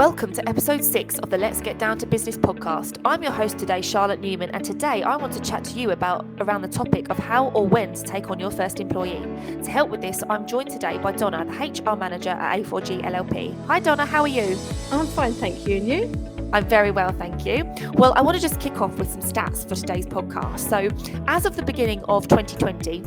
Welcome to episode 6 of the Let's Get Down to Business podcast. I'm your host today, Charlotte Newman, and today I want to chat to you around the topic of how or when to take on your first employee. To help with this, I'm joined today by Donna, the HR manager at A4G LLP. Hi Donna, how are you? I'm fine, thank you. And you? I'm very well, thank you. Well, I want to just kick off with some stats for today's podcast. So, as of the beginning of 2020,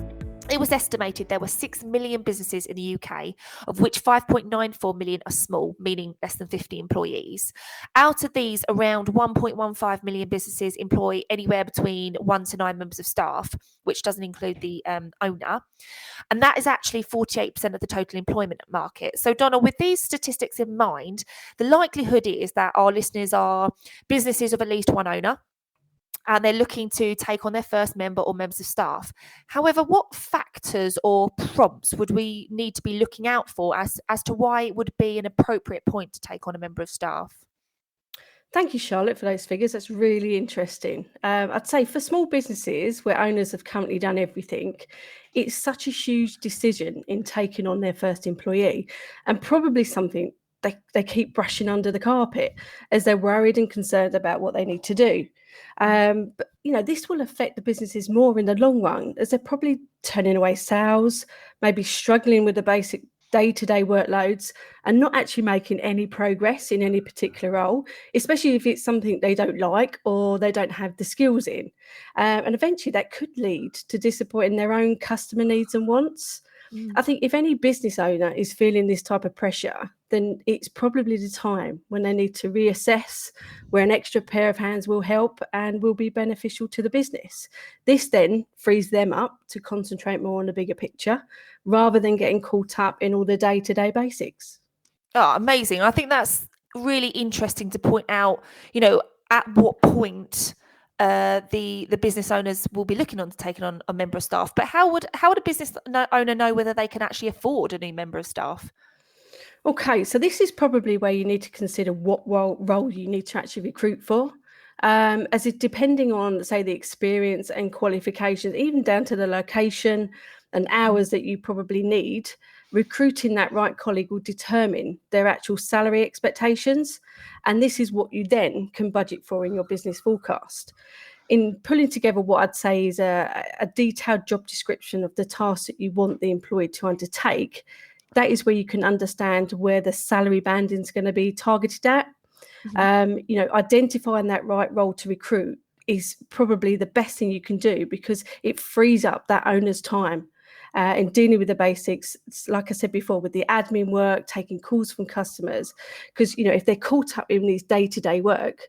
it was estimated there were 6 million businesses in the UK, of which 5.94 million are small, meaning less than 50 employees. Out of these, around 1.15 million businesses employ anywhere between 1 to 9 members of staff, which doesn't include the owner. And that is actually 48% of the total employment market. So, Donna, with these statistics in mind, the likelihood is that our listeners are businesses of at least one owner, and they're looking to take on their first member or members of staff. However, what factors or prompts would we need to be looking out for as to why it would be an appropriate point to take on a member of staff? Thank you, Charlotte, for those figures. That's really interesting. I'd say for small businesses where owners have currently done everything, it's such a huge decision in taking on their first employee, and probably something they keep brushing under the carpet as they're worried and concerned about what they need to do. But this will affect the businesses more in the long run, as they're probably turning away sales, maybe struggling with the basic day-to-day workloads and not actually making any progress in any particular role, especially if it's something they don't like or they don't have the skills in. And eventually that could lead to disappointing their own customer needs and wants. I think if any business owner is feeling this type of pressure, then it's probably the time when they need to reassess where an extra pair of hands will help and will be beneficial to the business. This then frees them up to concentrate more on the bigger picture rather than getting caught up in all the day-to-day basics. Oh, amazing. I think that's really interesting to point out, at what point the business owners will be looking on to taking on a member of staff. But how would a business owner know whether they can actually afford a new member of staff? Okay, so this is probably where you need to consider what role you need to actually recruit for. As it depending on, say, the experience and qualifications, even down to the location and hours that you probably need, recruiting that right colleague will determine their actual salary expectations. And this is what you then can budget for in your business forecast. In pulling together what I'd say is a detailed job description of the tasks that you want the employee to undertake, that is where you can understand where the salary banding is going to be targeted at. Identifying that right role to recruit is probably the best thing you can do, because it frees up that owner's time in dealing with the basics, like I said before, with the admin work, taking calls from customers. Because, if they're caught up in these day-to-day work,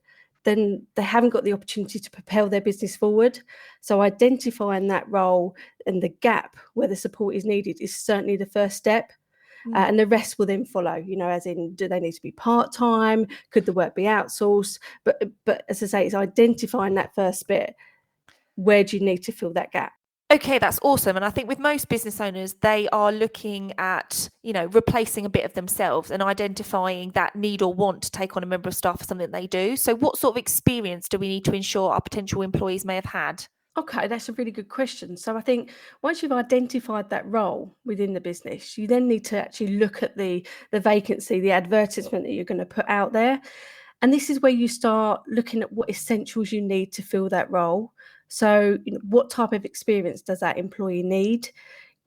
then they haven't got the opportunity to propel their business forward. So identifying that role and the gap where the support is needed is certainly the first step. And the rest will then follow, as in, do they need to be part-time? Could the work be outsourced? But as I say, it's identifying that first bit. Where do you need to fill that gap? Okay, that's awesome. And I think with most business owners, they are looking at, replacing a bit of themselves and identifying that need or want to take on a member of staff for something they do. So what sort of experience do we need to ensure our potential employees may have had? Okay, that's a really good question. So I think once you've identified that role within the business, you then need to actually look at the vacancy, the advertisement that you're going to put out there. And this is where you start looking at what essentials you need to fill that role. So what type of experience does that employee need?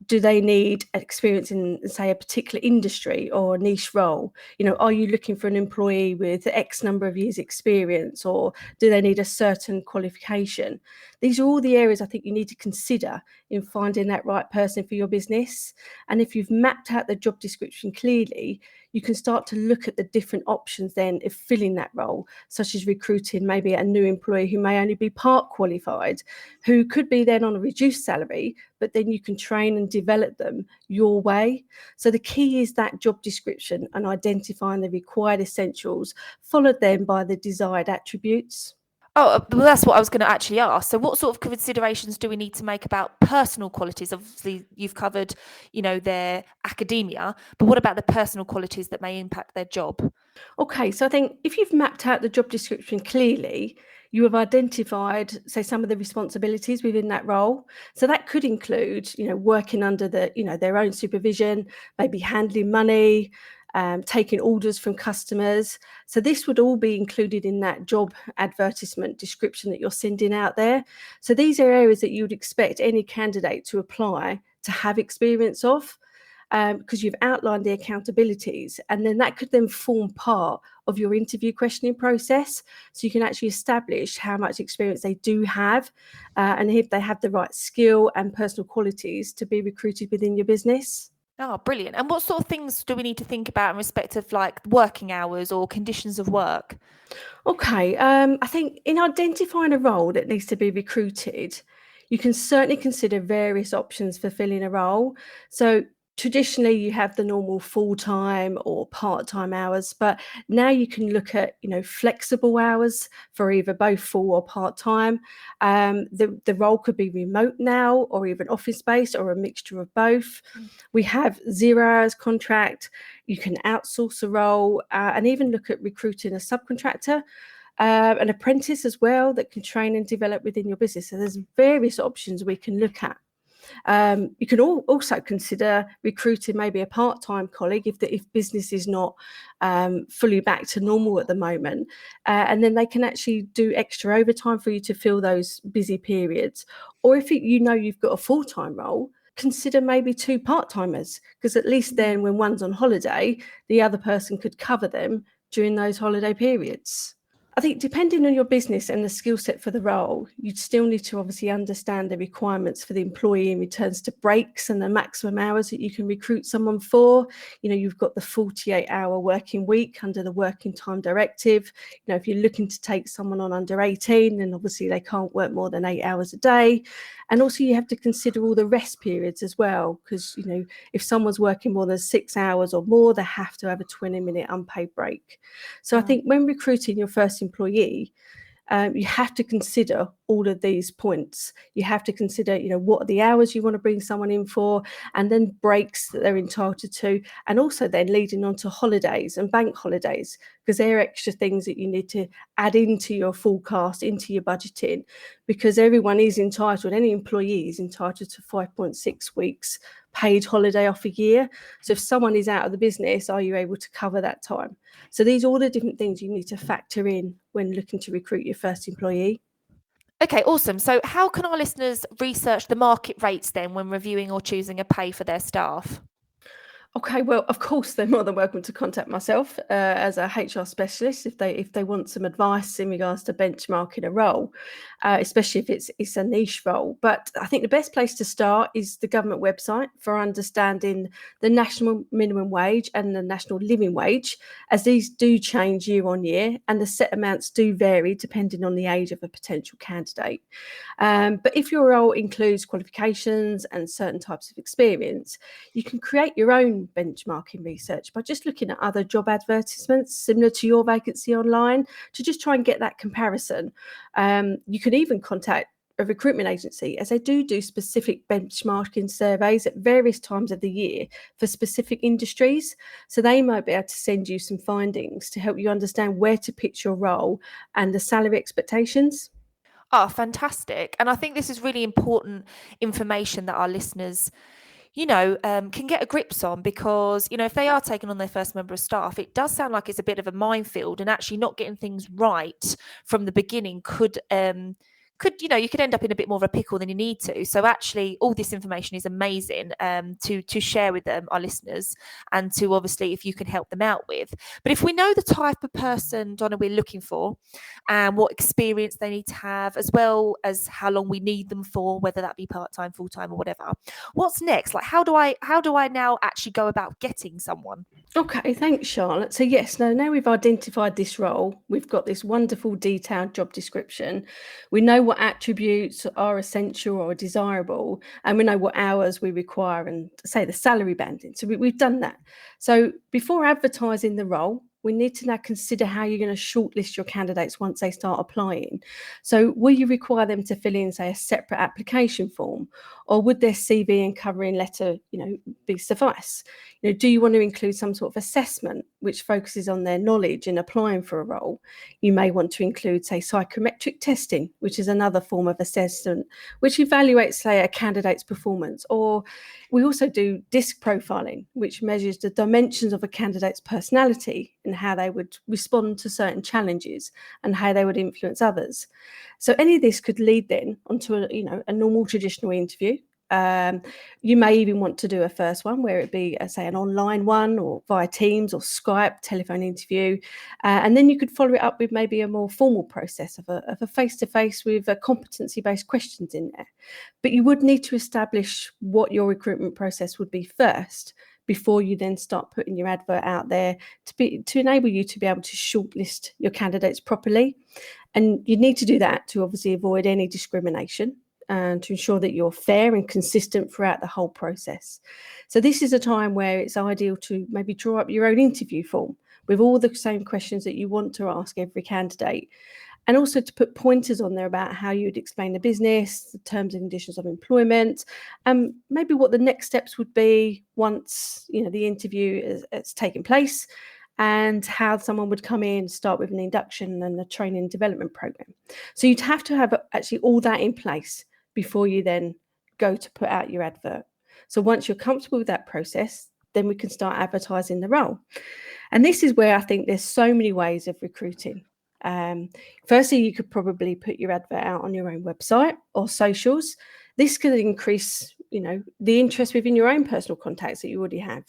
Do they need experience in, say, a particular industry or a niche role? Are you looking for an employee with X number of years experience, or do they need a certain qualification? These are all the areas I think you need to consider in finding that right person for your business. And if you've mapped out the job description clearly, you can start to look at the different options then of filling that role, such as recruiting maybe a new employee who may only be part qualified, who could be then on a reduced salary, but then you can train and develop them your way. So the key is that job description and identifying the required essentials, followed then by the desired attributes. Oh, well, that's what I was going to actually ask. So what sort of considerations do we need to make about personal qualities? Obviously, you've covered, their academia, but what about the personal qualities that may impact their job? Okay, so I think if you've mapped out the job description clearly, you have identified, say, some of the responsibilities within that role. So that could include, working under their own supervision, maybe handling money, taking orders from customers. So this would all be included in that job advertisement description that you're sending out there. So these are areas that you would expect any candidate to apply to have experience of, because you've outlined the accountabilities, and then that could then form part of your interview questioning process. So you can actually establish how much experience they do have, and if they have the right skill and personal qualities to be recruited within your business. Oh, brilliant. And what sort of things do we need to think about in respect of like working hours or conditions of work? Okay, I think in identifying a role that needs to be recruited, you can certainly consider various options for filling a role. So traditionally you have the normal full-time or part-time hours, but now you can look at, flexible hours for either both full or part-time. The role could be remote now, or even office-based, or a mixture of both. We have 0 hours contract. You can outsource a role, and even look at recruiting a subcontractor, an apprentice as well, that can train and develop within your business. So there's various options we can look at. You can also consider recruiting maybe a part-time colleague if business is not fully back to normal at the moment, and then they can actually do extra overtime for you to fill those busy periods. Or if you've got a full-time role, consider maybe 2 part-timers, because at least then when one's on holiday, the other person could cover them during those holiday periods. I think depending on your business and the skill set for the role, you'd still need to obviously understand the requirements for the employee in returns to breaks and the maximum hours that you can recruit someone for. You've got the 48-hour working week under the Working Time Directive. If you're looking to take someone on under 18, then obviously they can't work more than 8 hours a day. And also you have to consider all the rest periods as well, because, if someone's working more than 6 hours or more, they have to have a 20-minute unpaid break. So I think when recruiting your first employee, you have to consider all of these points. You have to consider, what are the hours you want to bring someone in for, and then breaks that they're entitled to, and also then leading on to holidays and bank holidays, because they're extra things that you need to add into your forecast, into your budgeting, because everyone is entitled, any employee is entitled to 5.6 weeks paid holiday off a year. So if someone is out of the business, are you able to cover that time? So these are all the different things you need to factor in when looking to recruit your first employee. Okay, awesome. So how can our listeners research the market rates then when reviewing or choosing a pay for their staff? Okay, well, of course, they're more than welcome to contact myself as a HR specialist if they want some advice in regards to benchmarking a role, especially if it's a niche role. But I think the best place to start is the government website for understanding the national minimum wage and the national living wage, as these do change year on year, and the set amounts do vary depending on the age of a potential candidate. But if your role includes qualifications and certain types of experience, you can create your own benchmarking research by just looking at other job advertisements similar to your vacancy online to just try and get that comparison. You can even contact a recruitment agency, as they do specific benchmarking surveys at various times of the year for specific industries. So they might be able to send you some findings to help you understand where to pitch your role and the salary expectations. Oh, fantastic. And I think this is really important information that our listeners can get a grips on, because, if they are taking on their first member of staff, it does sound like it's a bit of a minefield, and actually not getting things right from the beginning you could end up in a bit more of a pickle than you need to. So actually all this information is amazing to share with our listeners, and to obviously, if you can help them out with. But if we know the type of person, Donna, we're looking for, and what experience they need to have, as well as how long we need them for, whether that be part-time, full-time, or whatever, what's next? Like, how do I now actually go about getting someone? Okay, thanks, Charlotte. So yes, now we've identified this role, we've got this wonderful detailed job description, we know what attributes are essential or desirable, and we know what hours we require, and say the salary banding. So we've done that. So before advertising the role, we need to now consider how you're going to shortlist your candidates once they start applying. So will you require them to fill in, say, a separate application form, or would their CV and covering letter, be suffice? Do you want to include some sort of assessment which focuses on their knowledge in applying for a role? You may want to include, say, psychometric testing, which is another form of assessment which evaluates, say, a candidate's performance. Or we also do DISC profiling, which measures the dimensions of a candidate's personality and how they would respond to certain challenges and how they would influence others. So any of this could lead then onto a normal traditional interview. You may even want to do a first one where it be, say, an online one or via Teams or Skype telephone interview. And then you could follow it up with maybe a more formal process of a face-to-face with competency-based questions in there. But you would need to establish what your recruitment process would be first before you then start putting your advert out there to enable you to be able to shortlist your candidates properly. And you need to do that to obviously avoid any discrimination and to ensure that you're fair and consistent throughout the whole process. So this is a time where it's ideal to maybe draw up your own interview form with all the same questions that you want to ask every candidate, and also to put pointers on there about how you would explain the business, the terms and conditions of employment, and maybe what the next steps would be once the interview has taken place, and how someone would come in, start with an induction and a training and development program. So you'd have to have actually all that in place before you then go to put out your advert. So once you're comfortable with that process, then we can start advertising the role. And this is where I think there's so many ways of recruiting. Firstly, you could probably put your advert out on your own website or socials. This could increase, the interest within your own personal contacts that you already have.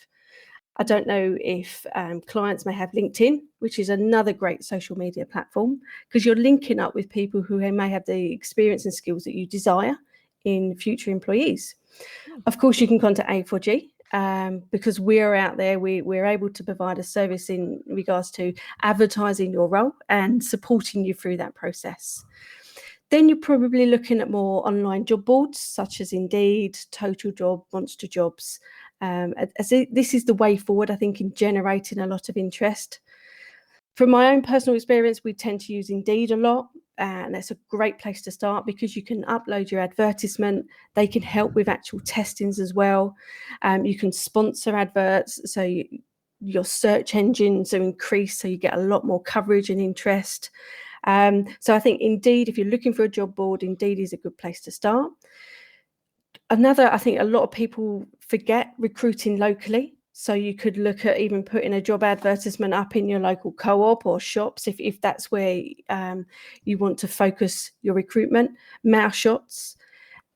I don't know if clients may have LinkedIn, which is another great social media platform, because you're linking up with people who may have the experience and skills that you desire in future employees. Of course, you can contact A4G because we're out there. We're able to provide a service in regards to advertising your role and supporting you through that process. Then you're probably looking at more online job boards such as Indeed, Total Job, Monster Jobs. This is the way forward, I think, in generating a lot of interest. From my own personal experience, we tend to use Indeed a lot, and that's a great place to start because you can upload your advertisement. They can help with actual testings as well. You can sponsor adverts, so your search engines are increased, so you get a lot more coverage and interest. So I think Indeed, if you're looking for a job board, Indeed is a good place to start. I think a lot of people forget recruiting locally. So you could look at even putting a job advertisement up in your local co-op or shops if that's where you want to focus your recruitment. Mouth shots.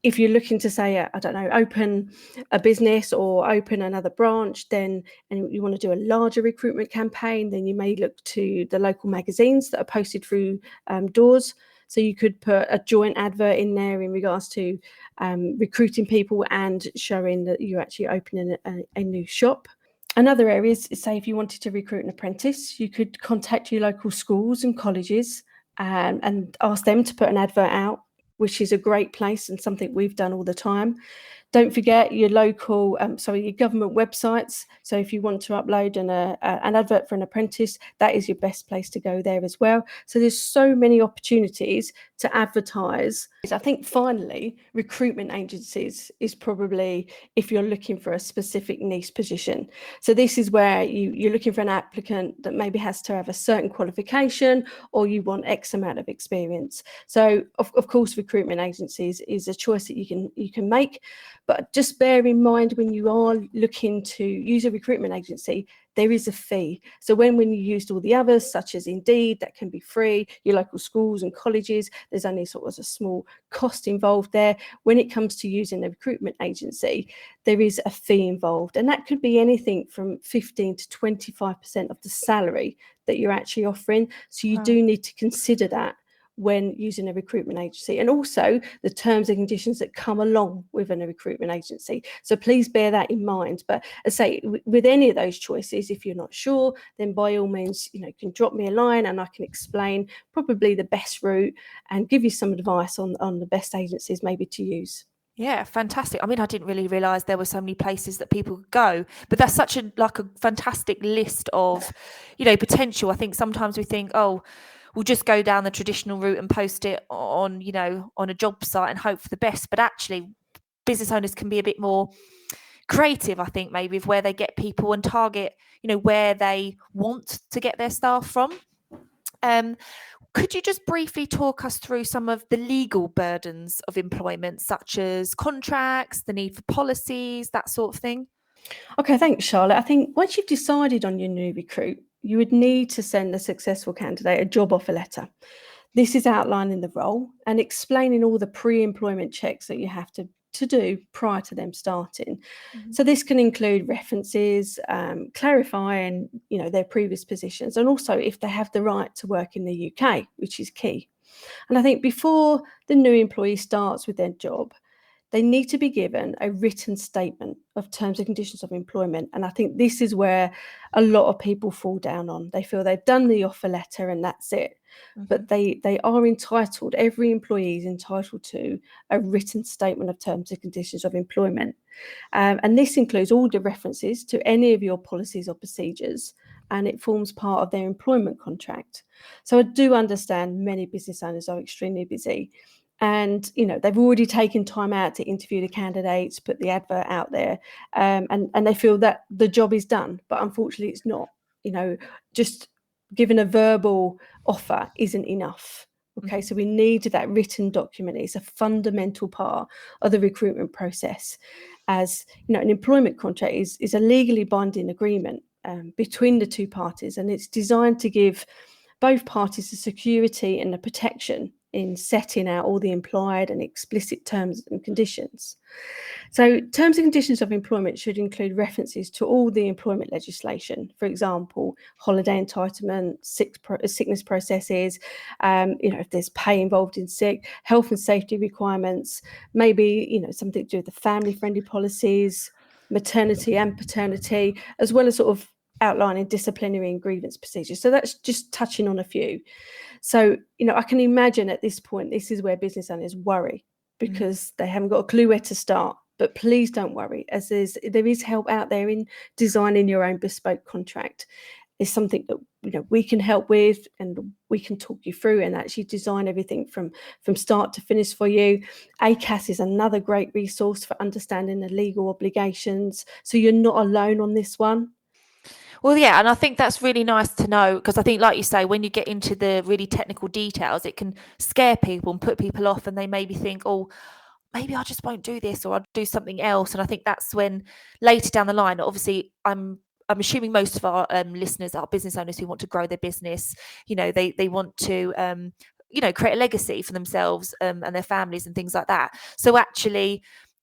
If you're looking to say, open a business or open another branch, and you want to do a larger recruitment campaign, then you may look to the local magazines that are posted through doors. So you could put a joint advert in there in regards to recruiting people and showing that you're actually opening a new shop. Another area is, say, if you wanted to recruit an apprentice, you could contact your local schools and colleges and ask them to put an advert out, which is a great place and something we've done all the time. Don't forget your local, your government websites. So if you want to upload an advert for an apprentice, that is your best place to go there as well. So there's so many opportunities to advertise. I think finally, recruitment agencies is probably if you're looking for a specific niche position. So this is where you're looking for an applicant that maybe has to have a certain qualification or you want X amount of experience. So of course, recruitment agencies is a choice that you can make. But just bear in mind when you are looking to use a recruitment agency, there is a fee. So when you used all the others, such as Indeed, that can be free, your local schools and colleges, there's only sort of a small cost involved there. When it comes to using a recruitment agency, there is a fee involved. And that could be anything from 15 to 25% of the salary that you're actually offering. So you do need to consider that when using a recruitment agency, and also the terms and conditions that come along with a recruitment agency. So please bear that in mind. But as I say, with any of those choices, if you're not sure, then by all means, you can drop me a line and I can explain probably the best route and give you some advice on the best agencies maybe to use. Yeah, fantastic. I mean, I didn't really realise there were so many places that people could go, but that's such a fantastic list of, potential. I think sometimes we think, oh, we'll just go down the traditional route and post it on, on a job site and hope for the best. But actually, business owners can be a bit more creative, I think, maybe of where they get people and target, where they want to get their staff from. Could you just briefly talk us through some of the legal burdens of employment, such as contracts, the need for policies, that sort of thing? Okay, thanks, Charlotte. I think once you've decided on your new recruit, you would need to send the successful candidate a job offer letter. This is outlining the role and explaining all the pre-employment checks that you have to do prior to them starting. Mhm. So this can include references, clarifying, their previous positions, and also if they have the right to work in the UK, which is key. And I think before the new employee starts with their job, they need to be given a written statement of terms and conditions of employment. And I think this is where a lot of people fall down on. They feel they've done the offer letter and that's it. But they are entitled, every employee is entitled to a written statement of terms and conditions of employment. And this includes all the references to any of your policies or procedures, and it forms part of their employment contract. So I do understand many business owners are extremely busy, and they've already taken time out to interview the candidates, put the advert out there, and they feel that the job is done, but unfortunately it's not. Just giving a verbal offer isn't enough. Okay, so we need that written document. It's a fundamental part of the recruitment process. As an employment contract is a legally binding agreement between the two parties, and it's designed to give both parties the security and the protection in setting out all the implied and explicit terms and conditions. So terms and conditions of employment should include references to all the employment legislation, for example, holiday entitlement, sickness processes, if there's pay involved in sick, health and safety requirements, maybe, something to do with the family-friendly policies, maternity and paternity, as well as sort of outlining disciplinary and grievance procedures. So that's just touching on a few. So, I can imagine at this point, this is where business owners worry because they haven't got a clue where to start. But please don't worry, as there is help out there in designing your own bespoke contract. It's something that we can help with, and we can talk you through and actually design everything from start to finish for you. ACAS is another great resource for understanding the legal obligations, so you're not alone on this one. Well, yeah, and I think that's really nice to know, because I think, like you say, when you get into the really technical details, it can scare people and put people off, and they maybe think, oh, maybe I just won't do this, or I'll do something else. And I think that's when later down the line, obviously, I'm assuming most of our listeners are business owners who want to grow their business. They want to create a legacy for themselves and their families and things like that. So actually,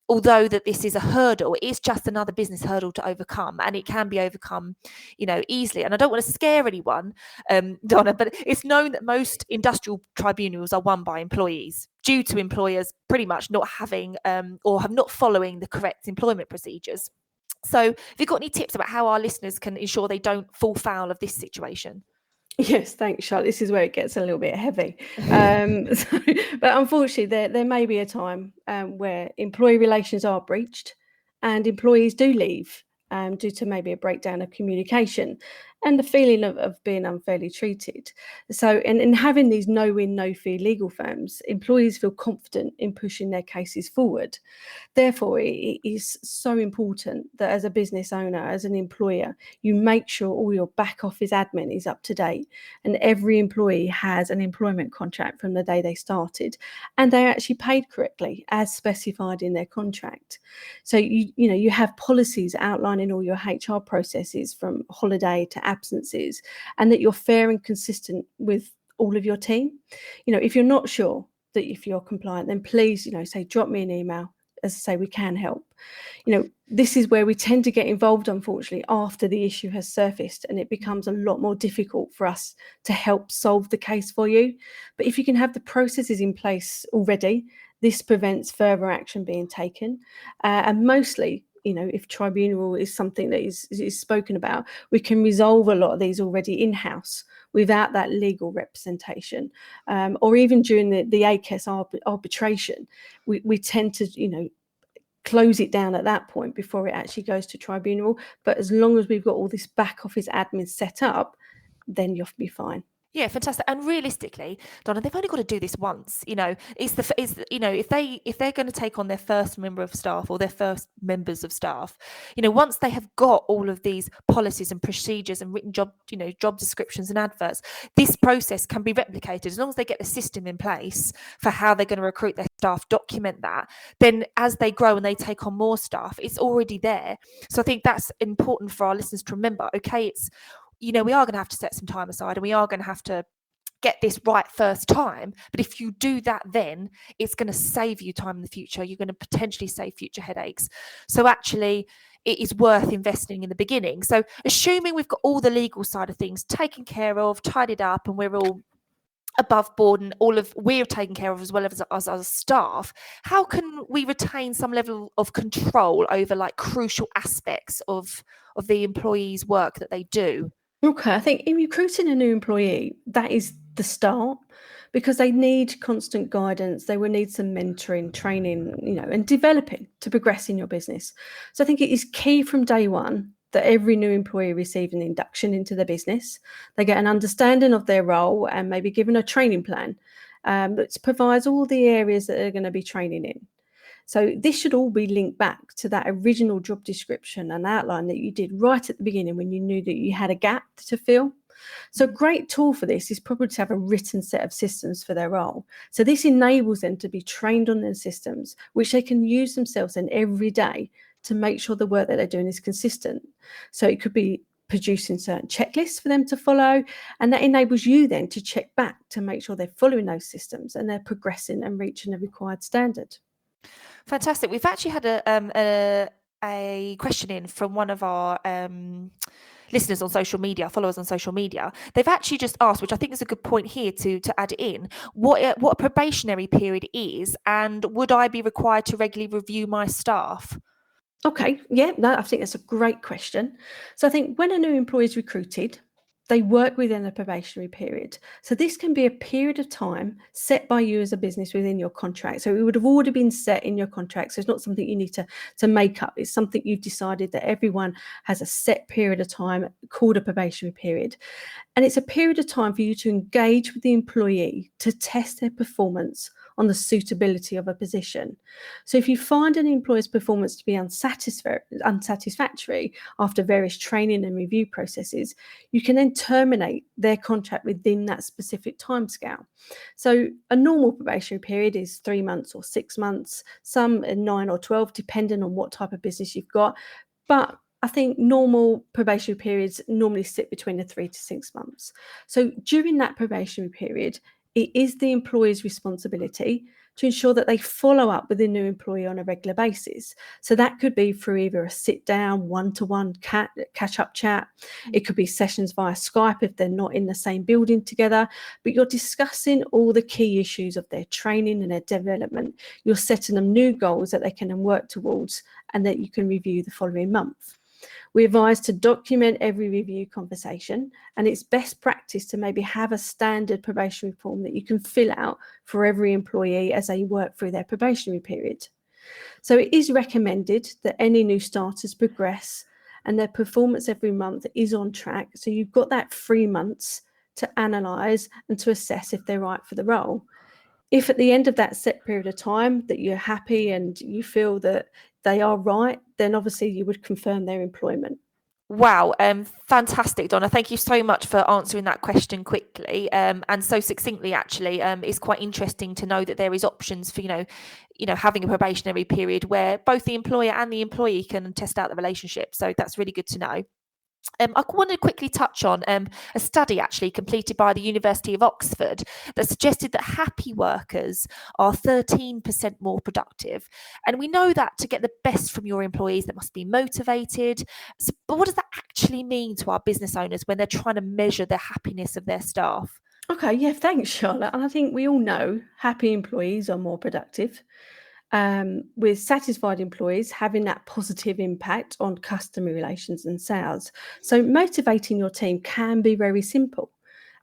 although that this is a hurdle, it is just another business hurdle to overcome, and it can be overcome, easily. And I don't want to scare anyone, Donna, but it's known that most industrial tribunals are won by employees due to employers pretty much not having or have not following the correct employment procedures. So have you got any tips about how our listeners can ensure they don't fall foul of this situation? Yes, thanks, Charlotte. This is where it gets a little bit heavy. But unfortunately, there may be a time where employee relations are breached and employees do leave due to maybe a breakdown of communication and the feeling of being unfairly treated. So, in having these no-win, no-fee legal firms, employees feel confident in pushing their cases forward. Therefore, it is so important that as a business owner, as an employer, you make sure all your back office admin is up to date and every employee has an employment contract from the day they started and they're actually paid correctly as specified in their contract. So you have policies outlining all your HR processes from holiday to absences, and that you're fair and consistent with all of your team. If you're not sure that if you're compliant, then please, say, drop me an email. As I say, we can help. This is where we tend to get involved, unfortunately, after the issue has surfaced, and it becomes a lot more difficult for us to help solve the case for you. But if you can have the processes in place already, this prevents further action being taken. And mostly, if tribunal is something that is spoken about, we can resolve a lot of these already in-house without that legal representation. Or even during the ACAS arbitration, we tend to, close it down at that point before it actually goes to tribunal. But as long as we've got all this back office admin set up, then you'll be fine. Yeah, fantastic. And realistically, Donna, they've only got to do this once. If they're going to take on their first member of staff or their first members of staff, once they have got all of these policies and procedures and written job descriptions and adverts, this process can be replicated as long as they get the system in place for how they're going to recruit their staff, document that. Then as they grow and they take on more staff, it's already there. So I think that's important for our listeners to remember. Okay, we are going to have to set some time aside and we are going to have to get this right first time. But if you do that, then it's going to save you time in the future. You're going to potentially save future headaches. So actually, it is worth investing in the beginning. So assuming we've got all the legal side of things taken care of, tidied up, and we're all above board and we're taken care of as well as our staff, how can we retain some level of control over like crucial aspects of the employee's work that they do? Okay, I think in recruiting a new employee, that is the start, because they need constant guidance. They will need some mentoring, training, and developing to progress in your business. So I think it is key from day one that every new employee receive an induction into the business. They get an understanding of their role and maybe given a training plan that provides all the areas that they're going to be training in. So this should all be linked back to that original job description and outline that you did right at the beginning when you knew that you had a gap to fill. So a great tool for this is probably to have a written set of systems for their role. So this enables them to be trained on their systems, which they can use themselves in every day to make sure the work that they're doing is consistent. So it could be producing certain checklists for them to follow, and that enables you then to check back to make sure they're following those systems and they're progressing and reaching a required standard. Fantastic. We've actually had a question in from one of our listeners on social media, followers on social media. They've actually just asked, which I think is a good point here to add in, what a probationary period is, and would I be required to regularly review my staff? Okay, yeah, no, I think that's a great question. So I think when a new employee is recruited, they work within a probationary period. So this can be a period of time set by you as a business within your contract. So it would have already been set in your contract. So it's not something you need to make up. It's something you've decided that everyone has a set period of time called a probationary period. And it's a period of time for you to engage with the employee to test their performance on the suitability of a position. So if you find an employee's performance to be unsatisfactory after various training and review processes, you can then terminate their contract within that specific timescale. So a normal probationary period is 3 months or 6 months, some are 9 or 12, depending on what type of business you've got. But I think normal probationary periods normally sit between the 3 to 6 months. So during that probationary period, it is the employee's responsibility to ensure that they follow up with the new employee on a regular basis. So that could be through either a sit-down, one-to-one catch-up chat. It could be sessions via Skype if they're not in the same building together. But you're discussing all the key issues of their training and their development. You're setting them new goals that they can then work towards and that you can review the following month. We advise to document every review conversation, and it's best practice to maybe have a standard probationary form that you can fill out for every employee as they work through their probationary period. So it is recommended that any new starters progress and their performance every month is on track. So you've got that 3 months to analyse and to assess if they're right for the role. If at the end of that set period of time that you're happy and you feel that they are right, then obviously you would confirm their employment. Wow, fantastic, Donna. Thank you so much for answering that question quickly and so succinctly. Actually, it's quite interesting to know that there is options for having a probationary period where both the employer and the employee can test out the relationship. So that's really good to know. I want to quickly touch on a study actually completed by the University of Oxford that suggested that happy workers are 13% more productive. And we know that to get the best from your employees, they must be motivated. But what does that actually mean to our business owners when they're trying to measure the happiness of their staff? Okay, yeah, thanks, Charlotte. And I think we all know happy employees are more productive. With satisfied employees having that positive impact on customer relations and sales. So motivating your team can be very simple,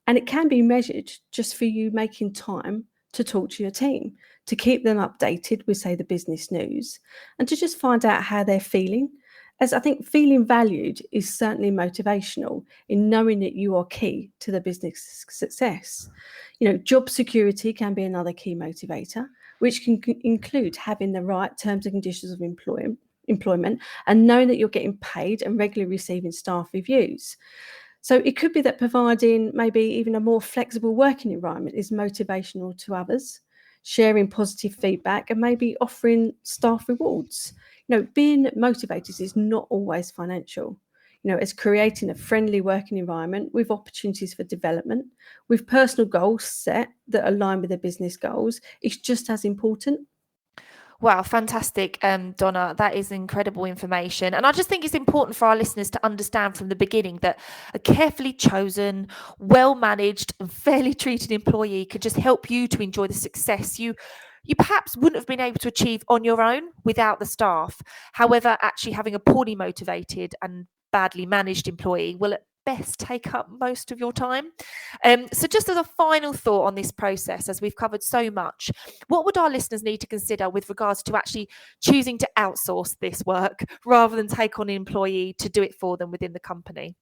and it can be measured just for you making time to talk to your team, to keep them updated with, say, the business news, and to just find out how they're feeling. As I think feeling valued is certainly motivational in knowing that you are key to the business success. Job security can be another key motivator, which can include having the right terms and conditions of employment and knowing that you're getting paid and regularly receiving staff reviews. So it could be that providing maybe even a more flexible working environment is motivational to others, sharing positive feedback and maybe offering staff rewards. Being motivated is not always financial. It's creating a friendly working environment with opportunities for development, with personal goals set that align with the business goals. It's just as important. Wow, fantastic, Donna. That is incredible information. And I just think it's important for our listeners to understand from the beginning that a carefully chosen, well-managed, and fairly treated employee could just help you to enjoy the success you perhaps wouldn't have been able to achieve on your own without the staff. However, actually having a poorly motivated and badly managed employee will at best take up most of your time. So just as a final thought on this process, as we've covered so much, what would our listeners need to consider with regards to actually choosing to outsource this work rather than take on an employee to do it for them within the company?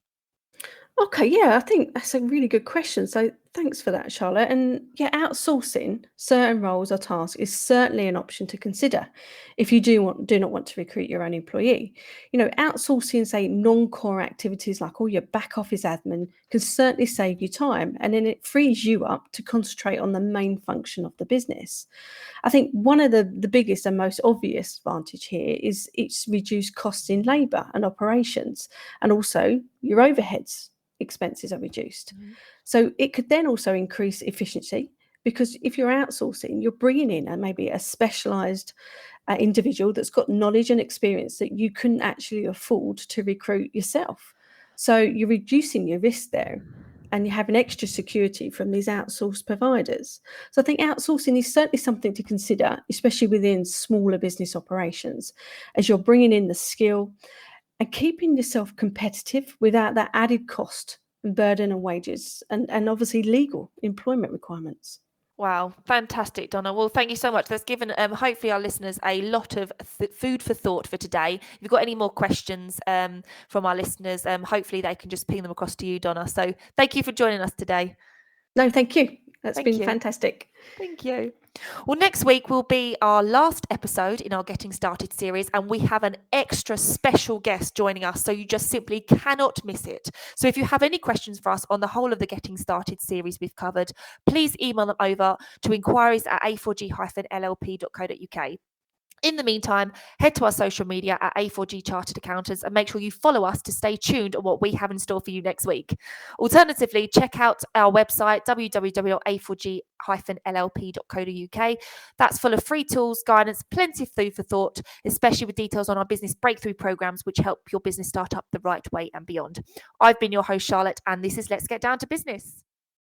Okay, yeah, I think that's a really good question. So thanks for that, Charlotte. And yeah, outsourcing certain roles or tasks is certainly an option to consider if you do not want to recruit your own employee. Outsourcing, say, non-core activities like all your back office admin can certainly save you time, and then it frees you up to concentrate on the main function of the business. I think one of the biggest and most obvious advantage here is it's reduced costs in labour and operations, and also your overheads expenses are reduced. So it could then also increase efficiency, because if you're outsourcing, you're bringing in maybe a specialised individual that's got knowledge and experience that you couldn't actually afford to recruit yourself. So you're reducing your risk there, and you have an extra security from these outsourced providers. So I think outsourcing is certainly something to consider, especially within smaller business operations, as you're bringing in the skill and keeping yourself competitive without that added cost and burden and wages and obviously legal employment requirements. Wow, fantastic, Donna. Well, thank you so much. That's given hopefully our listeners a lot of food for thought for today. If you've got any more questions from our listeners, hopefully they can just ping them across to you, Donna. So thank you for joining us today. No, thank you. That's Thank been you. fantastic. Thank you. Well, next week will be our last episode in our Getting Started series, and we have an extra special guest joining us, so you just simply cannot miss it. So if you have any questions for us on the whole of the Getting Started series we've covered, please email them over to inquiries@a4g-llp.co.uk. In the meantime, head to our social media at A4G Chartered Accountants and make sure you follow us to stay tuned on what we have in store for you next week. Alternatively, check out our website, www.a4g-llp.co.uk. That's full of free tools, guidance, plenty of food for thought, especially with details on our business breakthrough programs, which help your business start up the right way and beyond. I've been your host, Charlotte, and this is Let's Get Down to Business.